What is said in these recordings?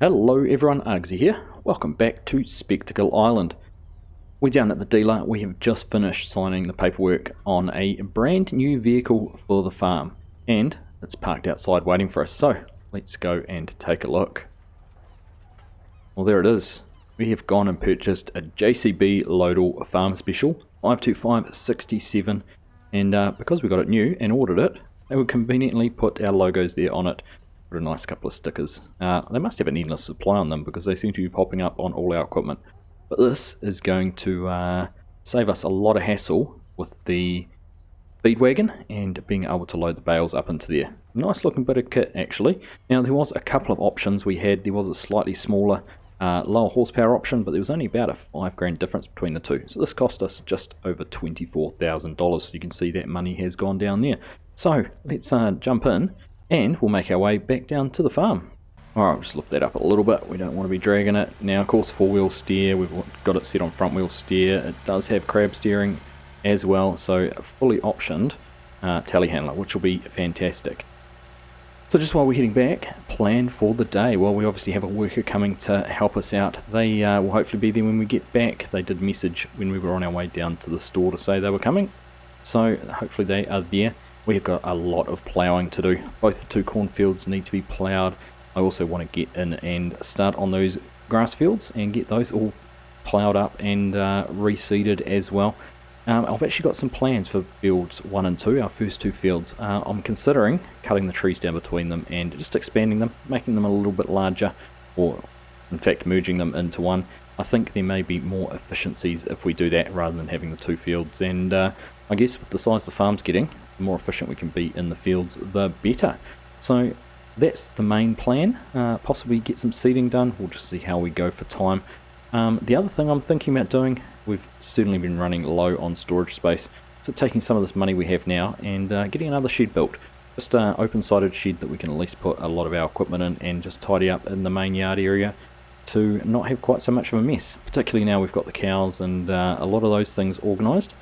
Hello everyone, Argsy here. Welcome back to Spectacle Island. We're down at the dealer. We have just finished signing the paperwork on a brand new vehicle for the farm. And it's parked outside waiting for us. So let's go and take a look. Well, there it is. We have gone and purchased a JCB Lodal Farm Special 52567. And because we got it new and ordered it, they would conveniently put our logos there on it. Put a nice couple of stickers. They must have an endless supply on them because they seem to be popping up on all our equipment. But this is going to save us a lot of hassle with the feed wagon and being able to load the bales up into there. Nice looking bit of kit actually. Now there was a couple of options we had. There was a slightly smaller, lower horsepower option, but there was only about a $5,000 difference between the two. So this cost us just over $24,000. So you can see that money has gone down there. So let's jump in. And we'll make our way back down to the farm. Alright, I'll just lift that up a little bit. We don't want to be dragging it. Now, of course, four-wheel steer. We've got it set on front-wheel steer. It does have crab steering as well, so a fully optioned telehandler, which will be fantastic. So just while we're heading back, plan for the day. Well, we obviously have a worker coming to help us out. They will hopefully be there when we get back. They did message when we were on our way down to the store to say they were coming. So hopefully they are there. We've got a lot of ploughing to do. Both the two cornfields need to be ploughed. I also want to get in and start on those grass fields and get those all ploughed up and reseeded as well. I've actually got some plans for fields 1 and 2, our first two fields. I'm considering cutting the trees down between them and just expanding them, making them a little bit larger, or in fact merging them into one. I think there may be more efficiencies if we do that rather than having the two fields, and I guess with the size the farm's getting, the more efficient we can be in the fields, the better. So that's the main plan. Possibly get some seeding done. We'll just see how we go for time. The other thing I'm thinking about doing, we've certainly been running low on storage space, so taking some of this money we have now and getting another shed built. Just an open-sided shed that we can at least put a lot of our equipment in and just tidy up in the main yard area to not have quite so much of a mess. Particularly now we've got the cows and a lot of those things organised.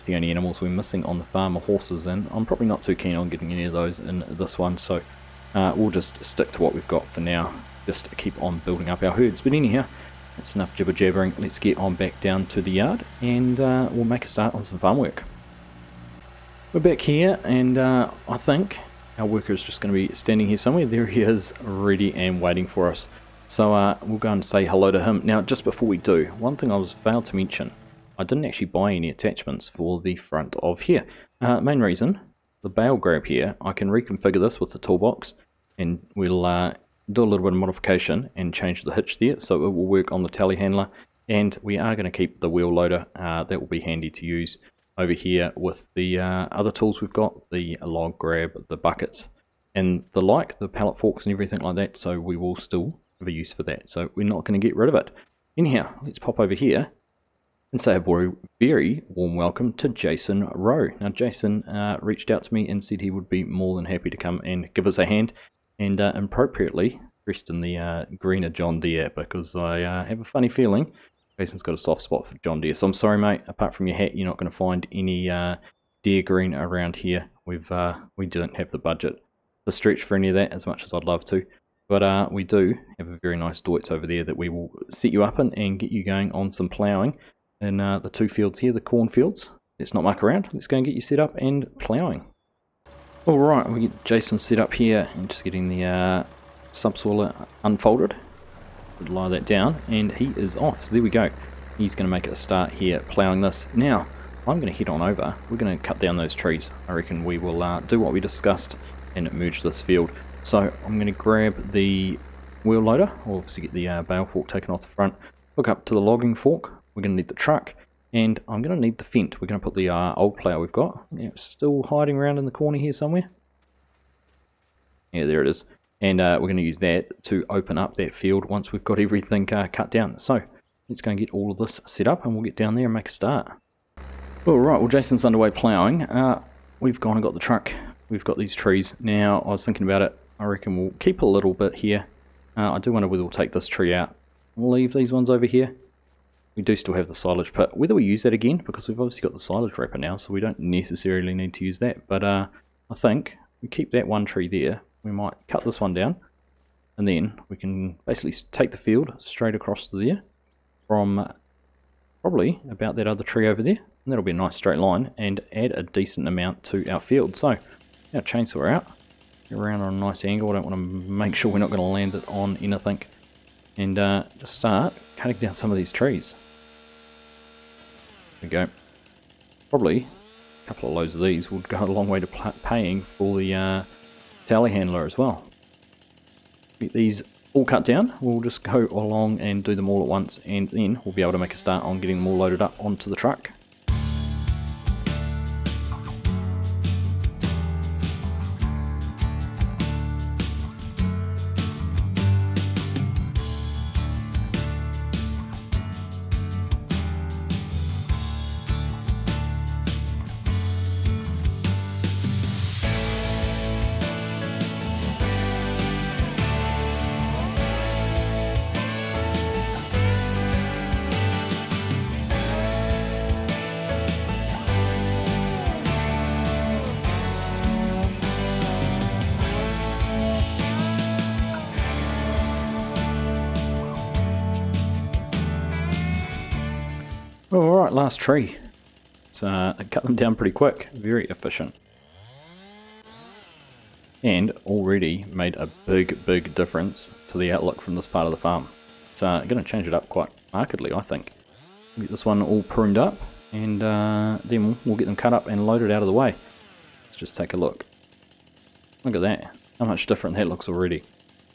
The only animals we're missing on the farm are horses, and I'm probably not too keen on getting any of those in this one, so we'll just stick to what we've got for now, just to keep on building up our herds. But anyhow, that's enough jibber jabbering. Let's get on back down to the yard and we'll make a start on some farm work. We're back here, and I think our worker is just going to be standing here somewhere. There he is, ready and waiting for us. So we'll go and say hello to him. Now, just before we do, one thing I was failed to mention, I didn't actually buy any attachments for the front of here. Main reason, the bale grab here, I can reconfigure this with the toolbox, and we'll do a little bit of modification and change the hitch there so it will work on the telehandler. And we are going to keep the wheel loader. That will be handy to use over here with the other tools we've got, the log grab, the buckets, and the like, the pallet forks and everything like that. So we will still have a use for that. So we're not going to get rid of it. Anyhow, let's pop over here and say a very, very warm welcome to Jason Rowe. Now Jason reached out to me and said he would be more than happy to come and give us a hand, and appropriately dressed in the greener John Deere, because I have a funny feeling Jason's got a soft spot for John Deere. So I'm sorry mate, apart from your hat you're not going to find any Deere green around here. We didn't have the budget to stretch for any of that as much as I'd love to. But we do have a very nice Deutz over there that we will set you up in and get you going on some ploughing. In the two fields here, the cornfields. Let's not muck around. Let's go and get you set up and ploughing. Alright, we get Jason set up here and just getting the subsoiler unfolded. We'll lie that down and he is off. So there we go. He's going to make a start here ploughing this. Now, I'm going to head on over. We're going to cut down those trees. I reckon we will do what we discussed and merge this field. So I'm going to grab the wheel loader. I'll obviously get the bale fork taken off the front. Hook up to the logging fork. We're going to need the truck, and I'm going to need the fent. We're going to put the old plough we've got. Yeah, it's still hiding around in the corner here somewhere. Yeah, there it is. And we're going to use that to open up that field once we've got everything cut down. So let's go and get all of this set up, and we'll get down there and make a start. Alright, well Jason's underway ploughing. We've gone and got the truck. We've got these trees. Now, I was thinking about it. I reckon we'll keep a little bit here. I do wonder whether we'll take this tree out. We'll leave these ones over here. We do still have the silage pit. Whether we use that again, because we've obviously got the silage wrapper now, so we don't necessarily need to use that. But I think we keep that one tree there. We might cut this one down And then we can basically take the field straight across to there from probably about that other tree over there. And that'll be a nice straight line and add a decent amount to our field. So our chainsaw out, get around on a nice angle. I don't want to make sure we're not going to land it on anything. And just start cutting down some of these trees. There we go. Probably a couple of loads of these would go a long way to paying for the telehandler as well. Get these all cut down. We'll just go along and do them all at once, and then we'll be able to make a start on getting them all loaded up onto the truck. Alright, last tree. Let's cut them down pretty quick, very efficient. And already made a big difference to the outlook from this part of the farm. It's going to change it up quite markedly, I think. Get this one all pruned up, and then we'll get them cut up and loaded out of the way. Let's just take a look. Look at that, how much different that looks already.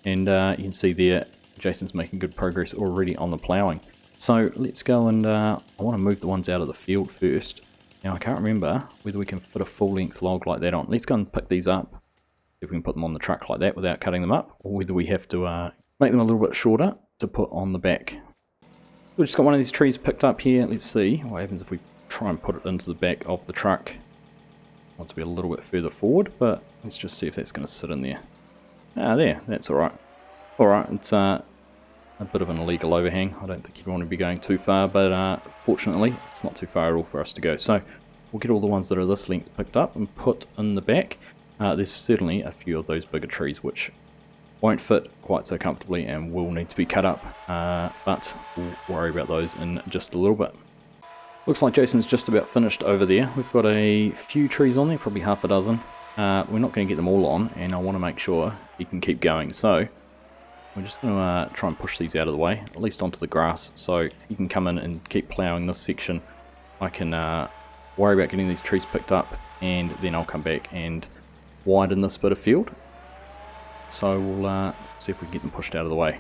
And you can see there, Jason's making good progress already on the ploughing. So let's go and I want to move the ones out of the field first. Now I can't remember whether we can fit a full length log like that on. Let's go and pick these up, see if we can put them on the truck like that without cutting them up, or whether we have to make them a little bit shorter to put on the back. We've just got one of these trees picked up here. Let's see what happens if we try and put it into the back of the truck. I want to be a little bit further forward, but let's just see if that's going to sit in there. Ah, there, that's alright. Alright, it's a bit of an illegal overhang. I don't think you'd want to be going too far, but fortunately it's not too far at all for us to go. So we'll get all the ones that are this length picked up and put in the back. There's certainly a few of those bigger trees which won't fit quite so comfortably and will need to be cut up, but we'll worry about those in just a little bit. Looks like Jason's just about finished over there. We've got a few trees on there, probably half a dozen. We're not going to get them all on, and I want to make sure he can keep going. So we're just going to try and push these out of the way, at least onto the grass, so he can come in and keep ploughing this section. I can worry about getting these trees picked up, and then I'll come back and widen this bit of field. So we'll see if we can get them pushed out of the way.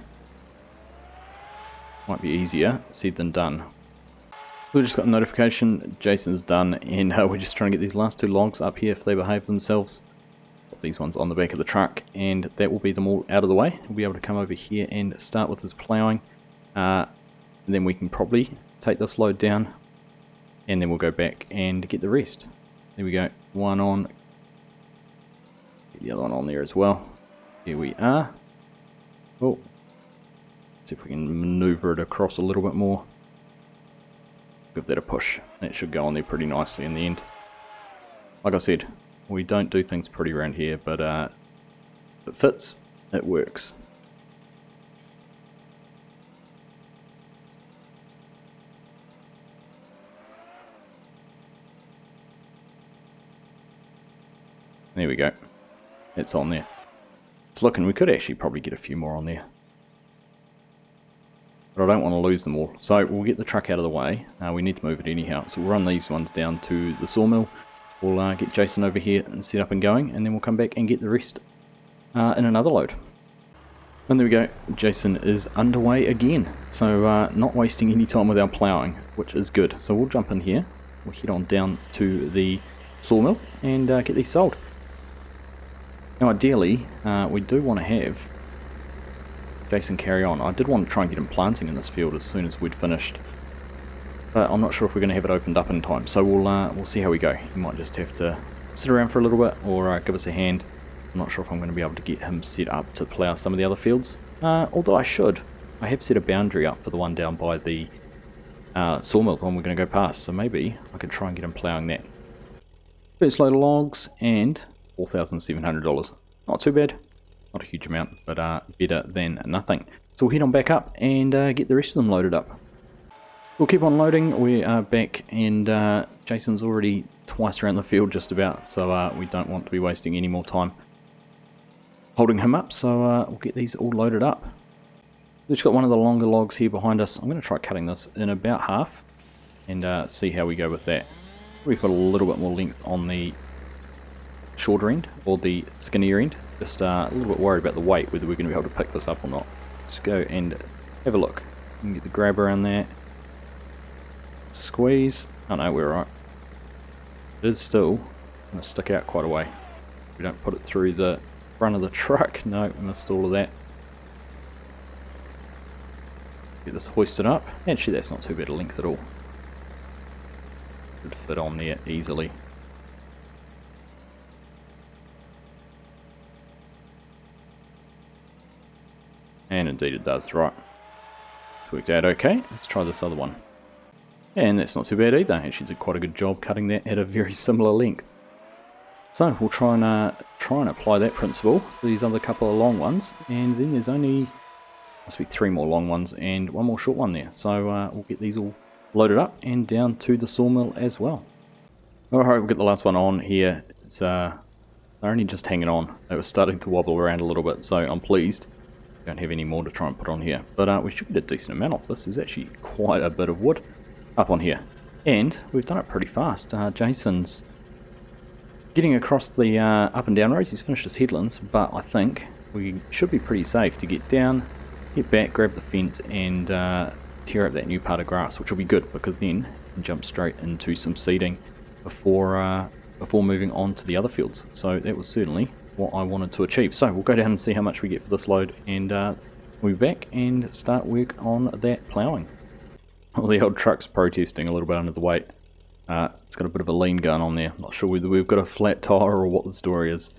Might be easier said than done. We just got a notification, Jason's done, and we're just trying to get these last two logs up here if they behave themselves. These ones on the back of the truck, and that will be them all out of the way. We'll be able to come over here and start with his ploughing, and then we can probably take this load down, and then we'll go back and get the rest. There we go, one on, get the other one on there as well. Here we are. Oh, see if we can maneuver it across a little bit more. Give that a push. That should go on there pretty nicely in the end. Like I said, we don't do things pretty around here, but if it fits, it works. There we go. It's on there. It's looking, we could actually probably get a few more on there. But I don't want to lose them all. So we'll get the truck out of the way. We need to move it anyhow. So we'll run these ones down to the sawmill. We'll get Jason over here and set up and going, and then we'll come back and get the rest in another load. And there we go, Jason is underway again. So not wasting any time with our ploughing, which is good. So we'll jump in here, we'll head on down to the sawmill and get these sold. Now ideally, we do want to have Jason carry on. I did want to try and get him planting in this field as soon as we'd finished. But I'm not sure if we're going to have it opened up in time, so we'll see how we go. He might just have to sit around for a little bit, or give us a hand. I'm not sure if I'm going to be able to get him set up to plough some of the other fields. Although I should. I have set a boundary up for the one down by the sawmill, the one we're going to go past, so maybe I could try and get him ploughing that. First load of logs, and $4,700. Not too bad. Not a huge amount, but better than nothing. So we'll head on back up and get the rest of them loaded up. We'll keep on loading. We are back, and Jason's already twice around the field just about, so we don't want to be wasting any more time holding him up, so we'll get these all loaded up. We've just got one of the longer logs here behind us. I'm going to try cutting this in about half and see how we go with that. We've got a little bit more length on the shorter end, or the skinnier end. Just a little bit worried about the weight, whether we're going to be able to pick this up or not. Let's go and have a look. You can get the grab around there. Squeeze. Oh no, we're right. It is still going to stick out quite a way. We don't put it through the front of the truck. No, we missed all of that. Get this hoisted up. Actually, that's not too bad a length at all. Should fit on there easily. And indeed it does, right. It's worked out okay. Let's try this other one. And that's not too bad either. Actually did quite a good job cutting that at a very similar length. So we'll try and apply that principle to these other couple of long ones. And then there's only, must be 3 more long ones and 1 more short one there. So we'll get these all loaded up and down to the sawmill as well. Alright, we'll get the last one on here. It's they're only just hanging on. They were starting to wobble around a little bit, so I'm pleased. Don't have any more to try and put on here, but we should get a decent amount off this. There's actually quite a bit of wood up on here, and we've done it pretty fast. Jason's getting across the up and down roads. He's finished his headlands, but I think we should be pretty safe to get down, get back, grab the fence, and tear up that new part of grass, which will be good because then you can jump straight into some seeding before moving on to the other fields. So that was certainly what I wanted to achieve. So we'll go down and see how much we get for this load, and we'll be back and start work on that ploughing. Well, the old truck's protesting a little bit under the weight. It's got a bit of a lean gun on there. Not sure whether we've got a flat tire or what the story is,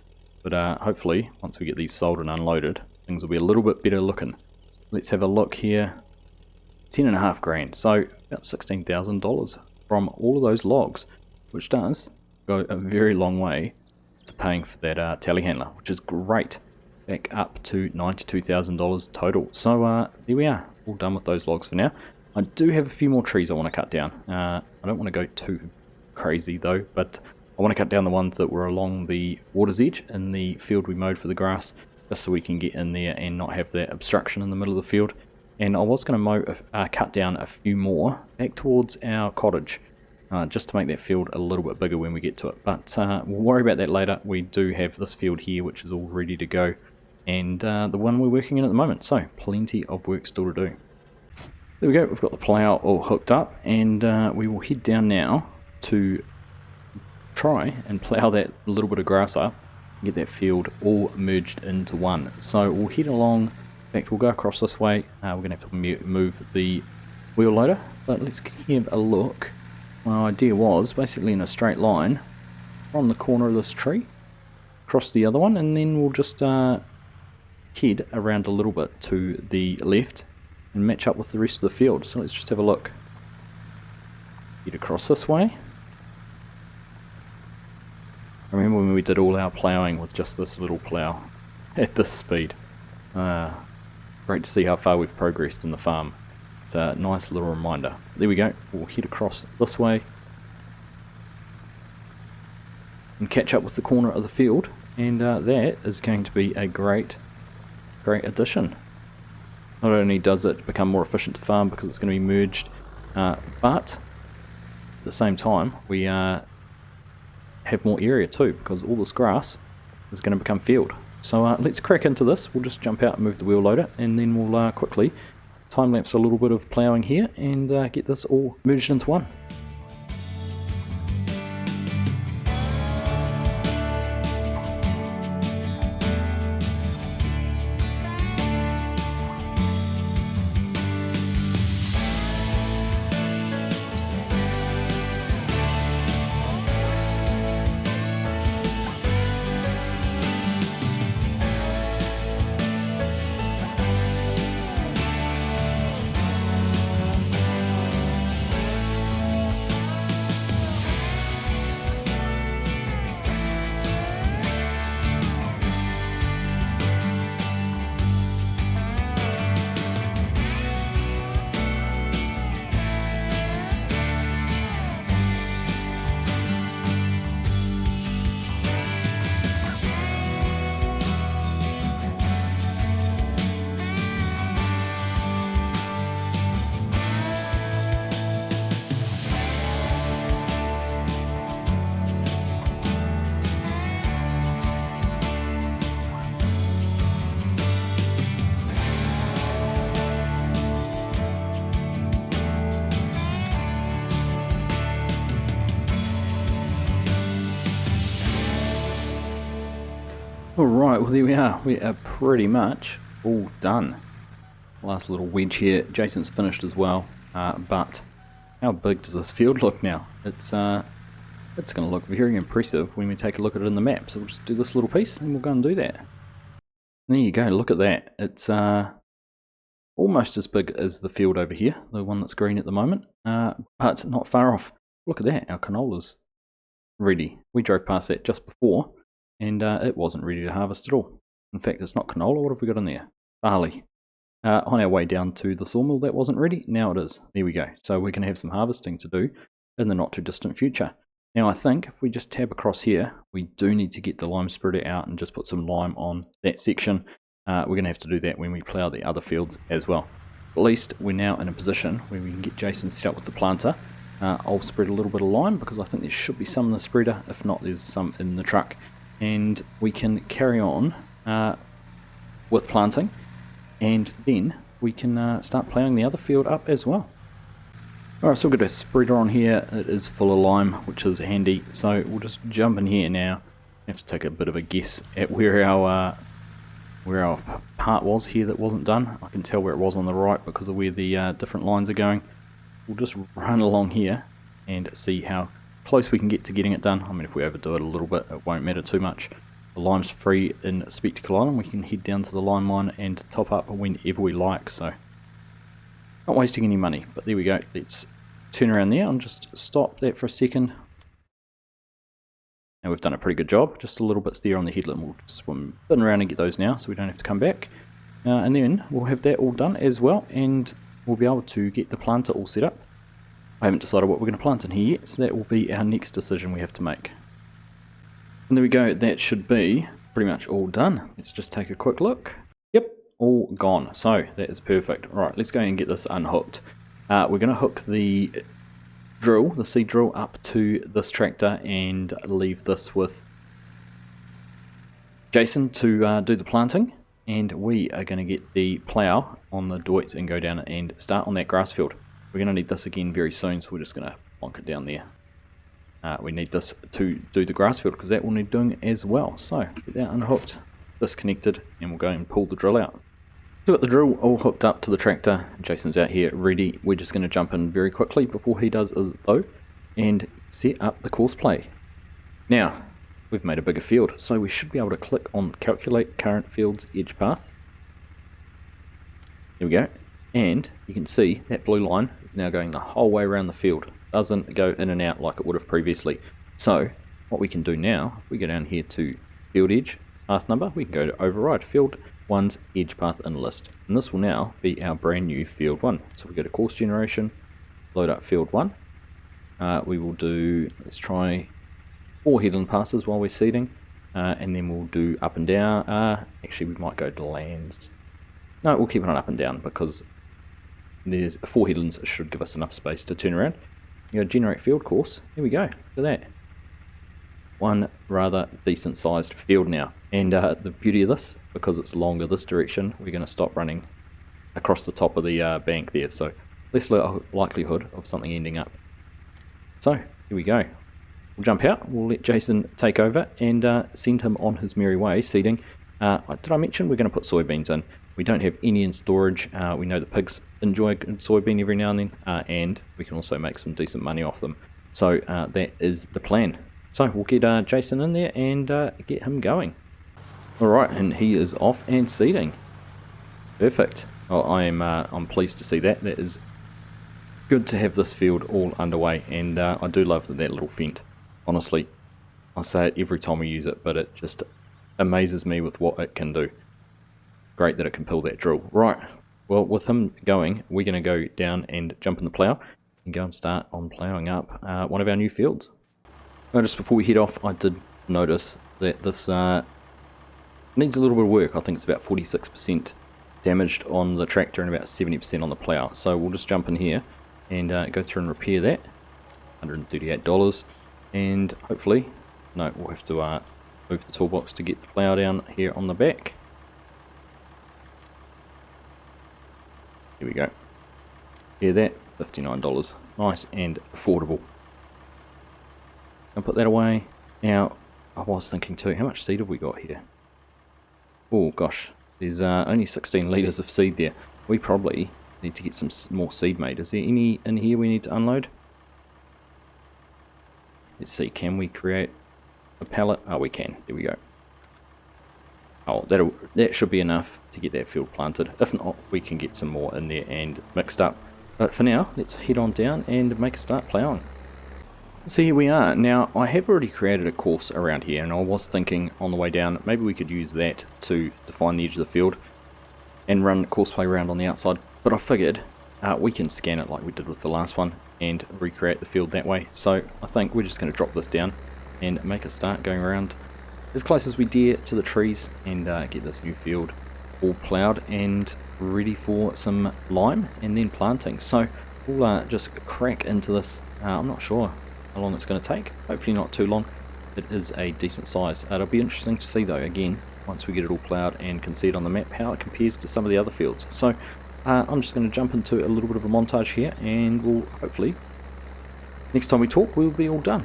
but hopefully once we get these sold and unloaded, things will be a little bit better looking. Let's have a look here. 10.5 grand, so about $16,000 from all of those logs, which does go a very long way to paying for that telehandler, which is great. Back up to $92,000 total. So there we are, all done with those logs for now. I do have a few more trees I want to cut down. I don't want to go too crazy though, but I want to cut down the ones that were along the water's edge in the field we mowed for the grass, just so we can get in there and not have that obstruction in the middle of the field. And I was going to cut down a few more back towards our cottage, just to make that field a little bit bigger when we get to it. But we'll worry about that later. We do have this field here which is all ready to go, and the one we're working in at the moment, so plenty of work still to do. There we go, we've got the plough all hooked up, and we will head down now to try and plough that little bit of grass up and get that field all merged into one. So we'll head along. In fact, we'll go across this way. We're going to have to move the wheel loader, but let's have a look. My idea was basically in a straight line from the corner of this tree across the other one, and then we'll just head around a little bit to the left and match up with the rest of the field. So let's just have a look. Head across this way. I remember when we did all our ploughing with just this little plough at this speed. Great to see how far we've progressed in the farm. It's a nice little reminder. There we go. We'll head across this way and catch up with the corner of the field, and that is going to be a great addition. Not only does it become more efficient to farm because it's going to be merged, but at the same time we have more area too, because all this grass is going to become field. So let's crack into this. We'll just jump out and move the wheel loader, and then we'll quickly time-lapse a little bit of ploughing here and get this all merged into one. Alright, well there we are. We are pretty much all done. Last little wedge here. Jason's finished as well. But how big does this field look now? It's going to look very impressive when we take a look at it in the map. So we'll just do this little piece and we'll go and do that. And there you go, look at that. It's almost as big as the field over here, the one that's green at the moment, but not far off. Look at that, our canola's ready. We drove past that just before, and it wasn't ready to harvest at all. In fact, it's not canola. What have we got in there? Barley. On our way down to the sawmill, that wasn't ready. Now it is. There we go. So we're going to have some harvesting to do in the not too distant future. Now I think if we just tab across here, we do need to get the lime spreader out and just put some lime on that section. We're going to have to do that when we plough the other fields as well. At least we're now in a position where we can get Jason set up with the planter. I'll spread a little bit of lime because I think there should be some in the spreader. If not, there's some in the truck. And we can carry on with planting. And then we can start ploughing the other field up as well. Alright, so we've got a spreader on here. It is full of lime, which is handy. So we'll just jump in here now. I have to take a bit of a guess at where our part was here that wasn't done. I can tell where it was on the right because of where the different lines are going. We'll just run along here and see how close we can get to getting it done. I mean, if we overdo it a little bit, it won't matter too much. The lime's free in Spectacle Island. We can head down to the lime mine and top up whenever we like, so not wasting any money. But there we go. Let's turn around there and just stop that for a second. And we've done a pretty good job. Just a little bits there on the headland. We'll swim spin around and get those now so we don't have to come back. And then we'll have that all done as well, and we'll be able to get the planter all set up. I haven't decided what we're going to plant in here yet, so that will be our next decision we have to make. And there we go, that should be pretty much all done. Let's just take a quick look. Yep, all gone. So that is perfect. Right, let's go and get this unhooked. We're going to hook the drill, the seed drill, up to this tractor and leave this with Jason to do the planting. And we are going to get the plough on the doits and go down and start on that grass field. We're going to need this again very soon, so we're just going to plonk it down there. We need this to do the grass field because that will need doing as well. So get that unhooked, disconnected, and we'll go and pull the drill out. So got the drill all hooked up to the tractor. Jason's out here ready. We're just going to jump in very quickly before he does though and set up the course play. Now we've made a bigger field, so we should be able to click on calculate current field's edge path. There we go, and you can see that blue line is now going the whole way around the field. Doesn't go in and out like it would have previously. So what we can do now, if we go down here to field edge path number, we can go to override field 1's edge path in list, and this will now be our brand new field 1. So we go to course generation, load up field 1. We will do, let's try 4 headland passes while we're seeding, and then we'll do up and down. Actually we might go to lands. No, we'll keep it on up and down because there's 4 headlands should give us enough space to turn around. You go generate field course. Here we go. Look at that. One rather decent sized field now. And the beauty of this, because it's longer this direction, we're going to stop running across the top of the bank there. So less likelihood of something ending up. So here we go. We'll jump out. We'll let Jason take over and send him on his merry way seeding. Did I mention we're going to put soybeans in? We don't have any in storage. We know the pigs enjoy a good soybean every now and then, and we can also make some decent money off them. So that is the plan. So we'll get Jason in there and get him going. Alright, and he is off and seeding. Perfect. Well, I'm pleased to see that. That is good to have this field all underway, and I do love that little fent. Honestly, I say it every time we use it, but it just amazes me with what it can do. Great that it can pull that drill. Right, well, with him going, we're going to go down and jump in the plough and go and start on ploughing up one of our new fields. Now, just before we head off, I did notice that this needs a little bit of work. I think it's about 46% damaged on the tractor and about 70% on the plough. So we'll just jump in here and go through and repair that. $138, and hopefully, no, we'll have to move the toolbox to get the plough down here on the back. Here we go. Hear that? $59. Nice and affordable. I'll put that away. Now, I was thinking too, how much seed have we got here? Oh gosh, there's only 16 litres of seed there. We probably need to get some more seed made. Is there any in here we need to unload? Let's see, can we create a pallet? Oh, we can. There we go. Oh, that should be enough to get that field planted. If not, we can get some more in there and mixed up. But for now, let's head on down and make a start plowing. So here we are. Now, I have already created a course around here, and I was thinking on the way down, maybe we could use that to define the edge of the field and run course play around on the outside. But I figured we can scan it like we did with the last one and recreate the field that way. So I think we're just going to drop this down and make a start going around as close as we dare to the trees and get this new field all ploughed and ready for some lime and then planting. So we'll just crack into this. I'm not sure how long it's going to take, hopefully not too long. It is a decent size. It'll be interesting to see though, again, once we get it all ploughed and can see it on the map, how it compares to some of the other fields. So I'm just going to jump into a little bit of a montage here, and we'll hopefully, next time we talk, we'll be all done.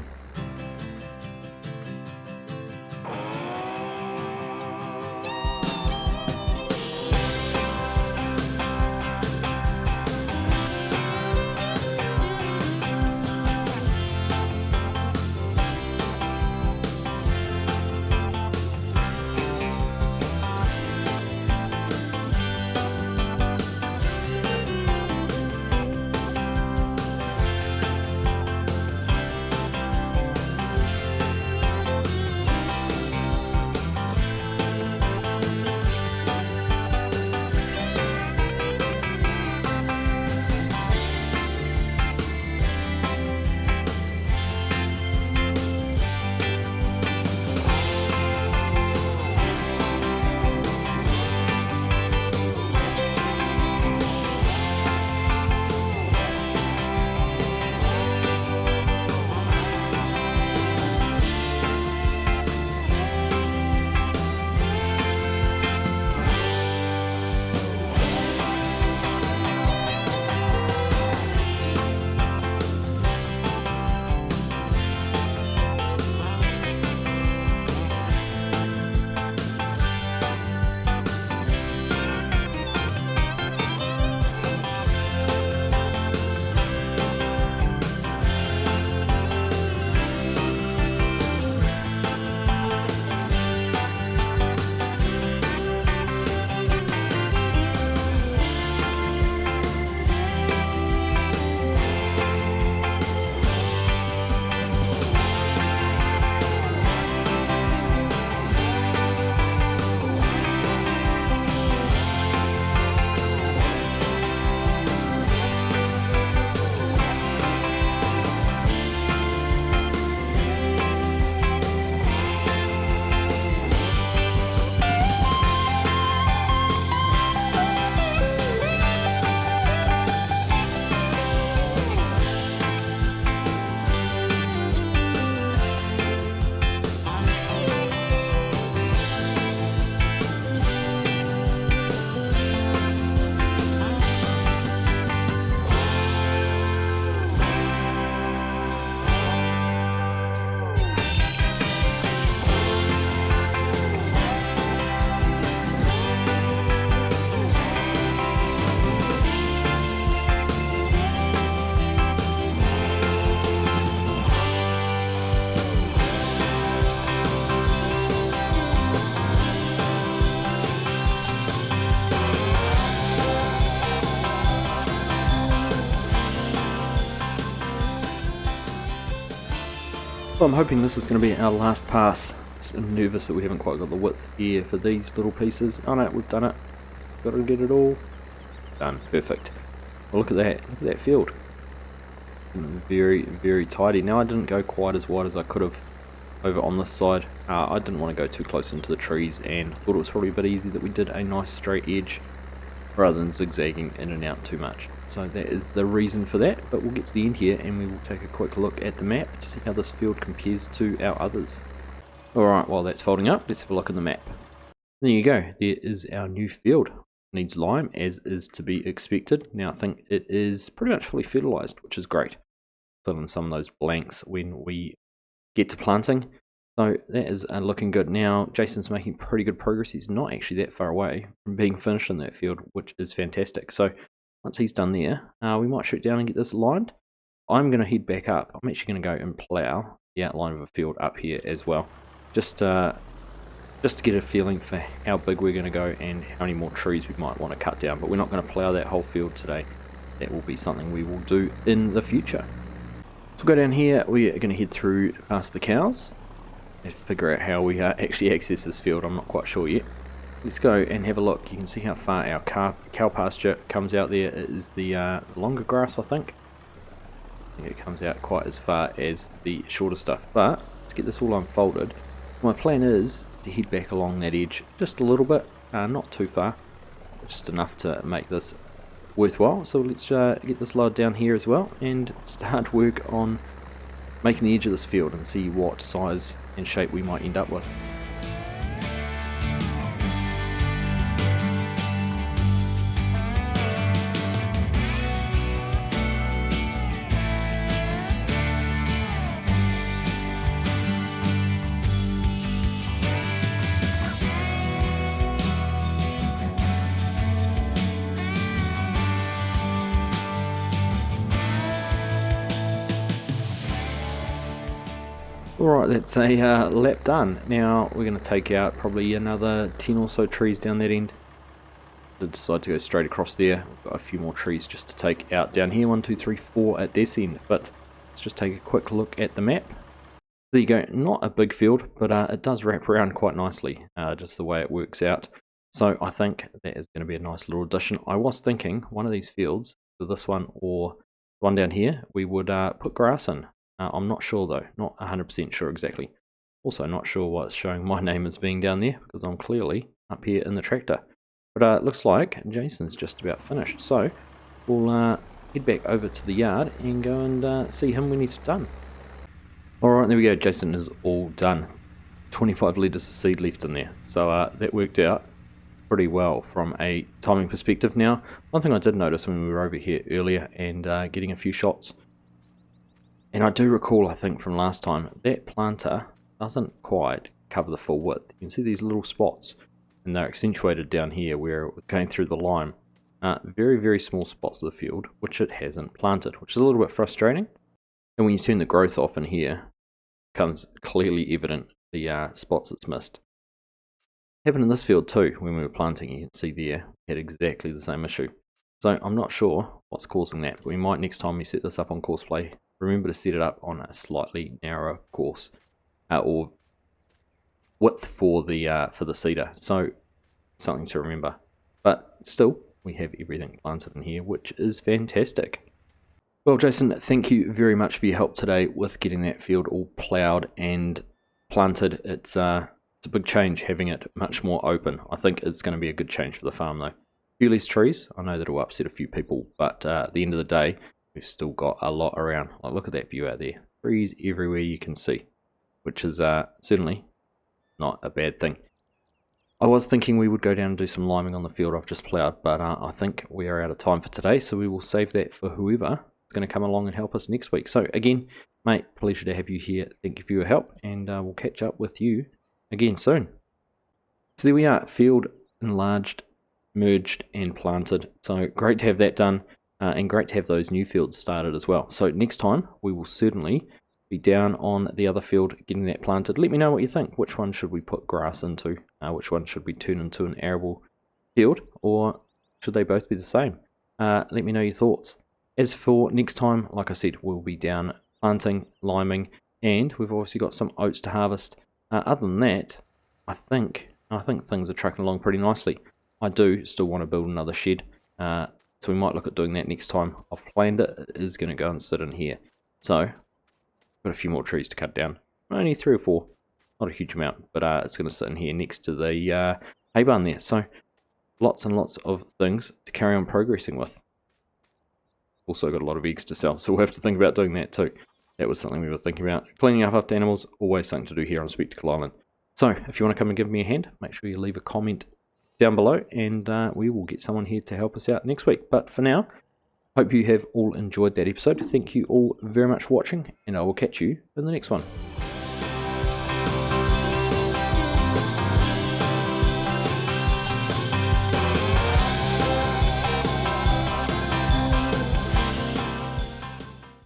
Well, I'm hoping this is going to be our last pass. I'm nervous that we haven't quite got the width here for these little pieces. Oh no, we've done it. Got to get it all done. Perfect. Well, look at that. Look at that field. Very, very tidy. Now, I didn't go quite as wide as I could have over on this side. I didn't want to go too close into the trees, and thought it was probably a bit easy that we did a nice straight edge rather than zigzagging in and out too much. So that is the reason for that, but we'll get to the end here and we will take a quick look at the map to see how this field compares to our others. Alright, while that's folding up, let's have a look at the map. There you go, there is our new field. Needs lime, as is to be expected. Now I think it is pretty much fully fertilised, which is great. Fill in some of those blanks when we get to planting. So that is looking good. Now Jason's making pretty good progress. He's not actually that far away from being finished in that field, which is fantastic. So once he's done there, we might shoot down and get this lined. I'm going to head back up. I'm actually going to go and plough the outline of a field up here as well, just to get a feeling for how big we're going to go and how many more trees we might want to cut down. But we're not going to plough that whole field today. That will be something we will do in the future. So we'll go down here. We are going to head through past the cows and figure out how we actually access this field. I'm not quite sure yet. Let's go and have a look. You can see how far our cow pasture comes out there. It is the longer grass, I think. It comes out quite as far as the shorter stuff, but let's get this all unfolded. My plan is to head back along that edge just a little bit, not too far, just enough to make this worthwhile. So let's get this lowered down here as well and start work on making the edge of this field and see what size and shape we might end up with. Alright, that's a lap done. Now we're going to take out probably another 10 or so trees down that end. I decided to go straight across there. We've got a few more trees just to take out down here. 1, 2, 3, 4 at this end. But let's just take a quick look at the map. There you go. Not a big field, but it does wrap around quite nicely, just the way it works out. So I think that is going to be a nice little addition. I was thinking one of these fields, this one or one down here, we would put grass in. I'm not sure though, not 100% sure exactly. Also not sure why it's showing my name as being down there, because I'm clearly up here in the tractor. But it looks like Jason's just about finished, so we'll head back over to the yard and go and see him when he's done. Alright, there we go, Jason is all done. 25 litres of seed left in there, so that worked out pretty well from a timing perspective. Now, one thing I did notice when we were over here earlier and getting a few shots, and I do recall, I think from last time, that planter doesn't quite cover the full width. You can see these little spots, and they're accentuated down here where it was going through the lime. Very, very small spots of the field, which it hasn't planted, which is a little bit frustrating. And when you turn the growth off in here, it becomes clearly evident the spots it's missed. Happened in this field too, when we were planting. You can see there, we had exactly the same issue. So I'm not sure what's causing that, but we might, next time we set this up on Courseplay, remember to set it up on a slightly narrower course or width for the cedar. So something to remember. But still, we have everything planted in here, which is fantastic. Well, Jason, thank you very much for your help today with getting that field all ploughed and planted. It's a big change having it much more open. I think it's going to be a good change for the farm though. A few less trees. I know that will upset a few people, but at the end of the day, we've still got a lot around. Like, look at that view out there. Trees everywhere you can see, which is certainly not a bad thing. I was thinking we would go down and do some liming on the field I've just ploughed, but I think we are out of time for today, so we will save that for whoever is going to come along and help us next week. So again, mate, pleasure to have you here. Thank you for your help, and we'll catch up with you again soon. So there we are, field enlarged, merged and planted. So great to have that done. And great to have those new fields started as well. So next time we will certainly be down on the other field getting that planted. Let me know what you think. Which one should we put grass into? Which one should we turn into an arable field? Or should they both be the same? Let me know your thoughts. As for next time, like I said, we'll be down planting, liming, and we've obviously got some oats to harvest. Other than that, I think things are tracking along pretty nicely. I do still want to build another shed. So we might look at doing that next time. I've planned it. It is going to go and sit in here. So, got a few more trees to cut down. Only 3 or 4. Not a huge amount, but it's going to sit in here next to the hay barn there. So, lots and lots of things to carry on progressing with. Also got a lot of eggs to sell, so we'll have to think about doing that too. That was something we were thinking about. Cleaning up after animals, always something to do here on Spectacle Island. So, if you want to come and give me a hand, make sure you leave a comment down below, and we will get someone here to help us out next week. But for now, hope you have all enjoyed that episode. Thank you all very much for watching, and I will catch you in the next one.